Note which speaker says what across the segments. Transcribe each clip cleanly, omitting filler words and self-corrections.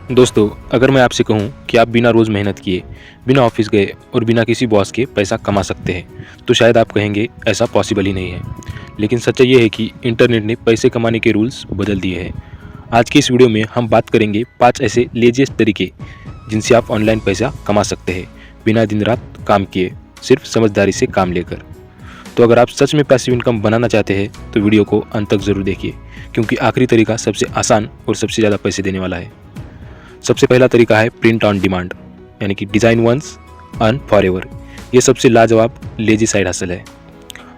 Speaker 1: दोस्तों, अगर मैं आपसे कहूं कि आप बिना रोज़ मेहनत किए, बिना ऑफिस गए और बिना किसी बॉस के पैसा कमा सकते हैं, तो शायद आप कहेंगे ऐसा पॉसिबल ही नहीं है। लेकिन सच्चाई ये है कि इंटरनेट ने पैसे कमाने के रूल्स बदल दिए हैं। आज की इस वीडियो में हम बात करेंगे 5 ऐसे लेजिएस्ट तरीके जिनसे आप ऑनलाइन पैसा कमा सकते हैं, बिना दिन रात काम किए, सिर्फ समझदारी से काम लेकर। तो अगर आप सच में पैसिव इनकम बनाना चाहते हैं तो वीडियो को अंत तक ज़रूर देखिए, क्योंकि आखिरी तरीका सबसे आसान और सबसे ज़्यादा पैसे देने वाला है। सबसे पहला तरीका है प्रिंट ऑन डिमांड, यानी कि design once earn for ever. ये सबसे लाजवाब लेजी साइड हसल है।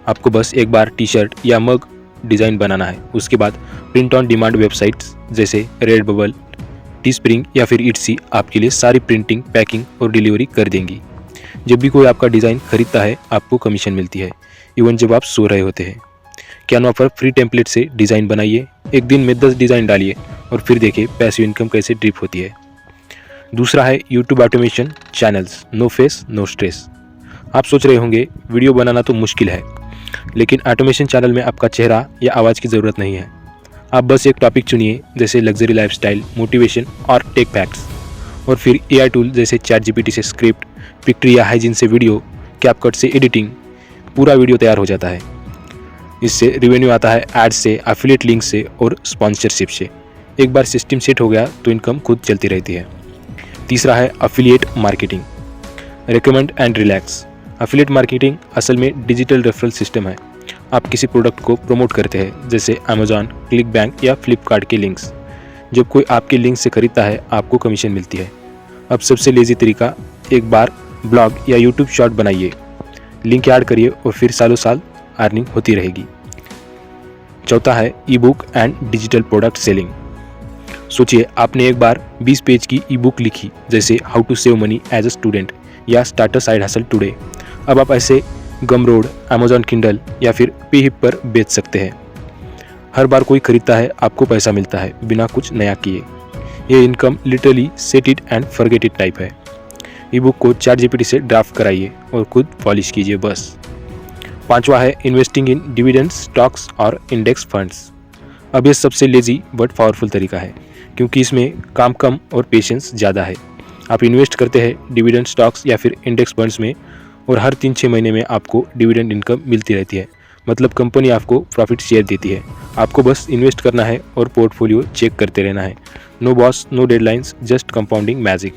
Speaker 1: आपको बस एक बार टी शर्ट या मग डिज़ाइन बनाना है, उसके बाद प्रिंट ऑन डिमांड वेबसाइट्स जैसे रेडबबल, टी स्प्रिंग या फिर इट्सी आपके लिए सारी प्रिंटिंग, पैकिंग और डिलीवरी कर देंगी। जब भी कोई आपका डिज़ाइन खरीदता है आपको कमीशन मिलती है, इवन जब आप सो रहे होते हैं। कैनवा पर फ्री टेम्पलेट से डिज़ाइन बनाइए, एक दिन में 10 डिज़ाइन डालिए और फिर देखिए पैसिव इनकम कैसे ड्रिप होती है। दूसरा है YouTube automation channels, no face no stress. आप सोच रहे होंगे वीडियो बनाना तो मुश्किल है, लेकिन ऑटोमेशन चैनल में आपका चेहरा या आवाज़ की ज़रूरत नहीं है। आप बस एक टॉपिक चुनिए जैसे लग्जरी लाइफस्टाइल, मोटिवेशन और टेक फैक्ट्स, और फिर एआई टूल जैसे चैट जीपीटी से स्क्रिप्ट, पिक्ट्री या हाइजीन से वीडियो, कैपकट से एडिटिंग, पूरा वीडियो तैयार हो जाता है। इससे रिवेन्यू आता है एड्स से, एफिलिएट लिंक से और स्पॉन्सरशिप से। एक बार सिस्टम सेट हो गया तो इनकम खुद चलती रहती है। तीसरा है affiliate marketing, recommend and relax. Affiliate marketing असल में डिजिटल रेफरल सिस्टम है। आप किसी प्रोडक्ट को प्रमोट करते हैं जैसे अमेजॉन, क्लिक बैंक या फ्लिपकार्ट के लिंक्स। जब कोई आपके लिंक से खरीदता है आपको कमीशन मिलती है। अब सबसे लेजी तरीका, एक बार ब्लॉग या यूट्यूब शॉर्ट बनाइए, लिंक ऐड करिए और फिर सालों साल अर्निंग होती रहेगी। चौथा है ई book and digital product selling. सोचिए आपने एक बार 20 पेज की ई बुक लिखी जैसे how to save money as a student या start a side hustle today. अब आप ऐसे गमरोड, अमेजॉन किंडल या फिर पीहिप पर बेच सकते हैं। हर बार कोई खरीदता है आपको पैसा मिलता है बिना कुछ नया किए। ये income literally set it and forget it type है। ई बुक को चैट जीपीटी से ड्राफ्ट कराइए और खुद पॉलिश कीजिए बस। पांचवा है इन्वेस्टिंग इन डिविडेंड स्टॉक्स और इंडेक्स फंड्स। अब ये सबसे लेजी बट पावरफुल तरीका है, क्योंकि इसमें काम कम और पेशेंस ज़्यादा है। आप इन्वेस्ट करते हैं डिविडेंड स्टॉक्स या फिर इंडेक्स फंड्स में, और हर 3-6 महीने में आपको डिविडेंड इनकम मिलती रहती है। मतलब कंपनी आपको प्रॉफिट शेयर देती है, आपको बस इन्वेस्ट करना है और पोर्टफोलियो चेक करते रहना है। No boss, no deadlines, just compounding magic.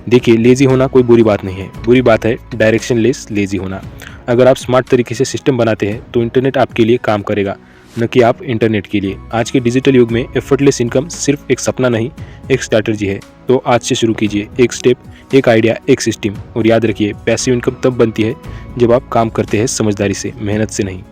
Speaker 1: देखिए, लेजी होना कोई बुरी बात नहीं है, बुरी बात है डायरेक्शनलेस लेजी होना। अगर आप स्मार्ट तरीके से सिस्टम बनाते हैं तो इंटरनेट आपके लिए काम करेगा, न कि आप इंटरनेट के लिए। आज के डिजिटल युग में एफर्टलेस इनकम सिर्फ एक सपना नहीं, एक स्ट्रैटेजी है। तो आज से शुरू कीजिए, एक स्टेप, एक आइडिया, एक सिस्टम। और याद रखिए, पैसिव इनकम तब बनती है जब आप काम करते हैं समझदारी से, मेहनत से नहीं।